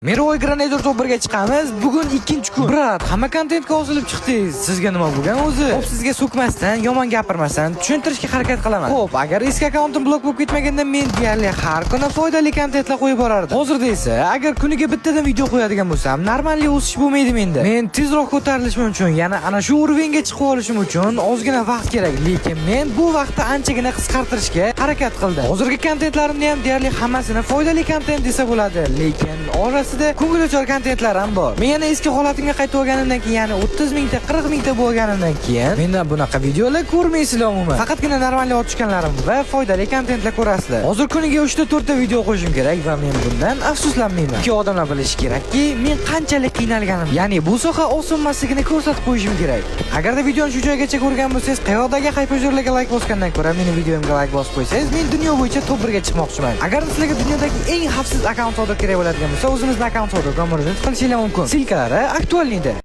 Meroy Granator top 1ga chiqamiz. Bugun 2-kun. Brat, hamma kontentga osilib chiqdingiz. Sizga nima bo'lgan o'zi? Xo'p, sizga so'kmasdan, yomon gapirmasdan tushuntirishga harakat qilaman. Xo'p, agar eski akkauntim blok bo'lib ketmaganda men deyarli har kuni foydali kontentlar qo'yib borardim. Hozirda esa, agar kuniga bittadan video qo'yadigan bo'lsam, normalli o'sish bo'lmaydi menda. Men tezroq ko'tarilishim uchun, ya'ni ana shu urovga chiqib olishim uchun ozgina vaqt kerak. Lekin men bu vaqtni anchagina qisqartirishga harakat qildim. Hozirgi kontentlarimni ham deyarli hammasini foydali kontent desa bo'ladi. Lekin orasida ko'ngilochar kontentlar ham bor. Men yana eski holatimga qaytib olganimdan keyin, ya'ni 30 mingta, 40 mingta bo'lganimdan keyin mendan bunaqa videolar ko'rmaysizlar umuman. Faqatgina normalli otishganlarim va foydali kontentlar ko'rasizlar. Hozir kuniga 3 ta 4 ta video qo'yishim kerak va men bundan afsuslanmayman. Chunki odamlar bilishi kerakki, men qanchalik qiynalganimni, ya'ni bu soha oson emasligini ko'rsatib qo'yishim kerak. Agarda videoni shu joygacha ko'rgan bo'lsangiz, qayoqdagi haypajurlarga like bosgandan ko'ra meni videomga like bosib qo'ysangiz, men dunyo bo'yicha top 1ga chiqmoqchiman. Agar sizlarga dunyodagi eng xavfsiz akkaunt kerak bo'ladigan bo'lsa, o'zimizning akkaunt qilishinglar mumkin. Silkalari aktualnida.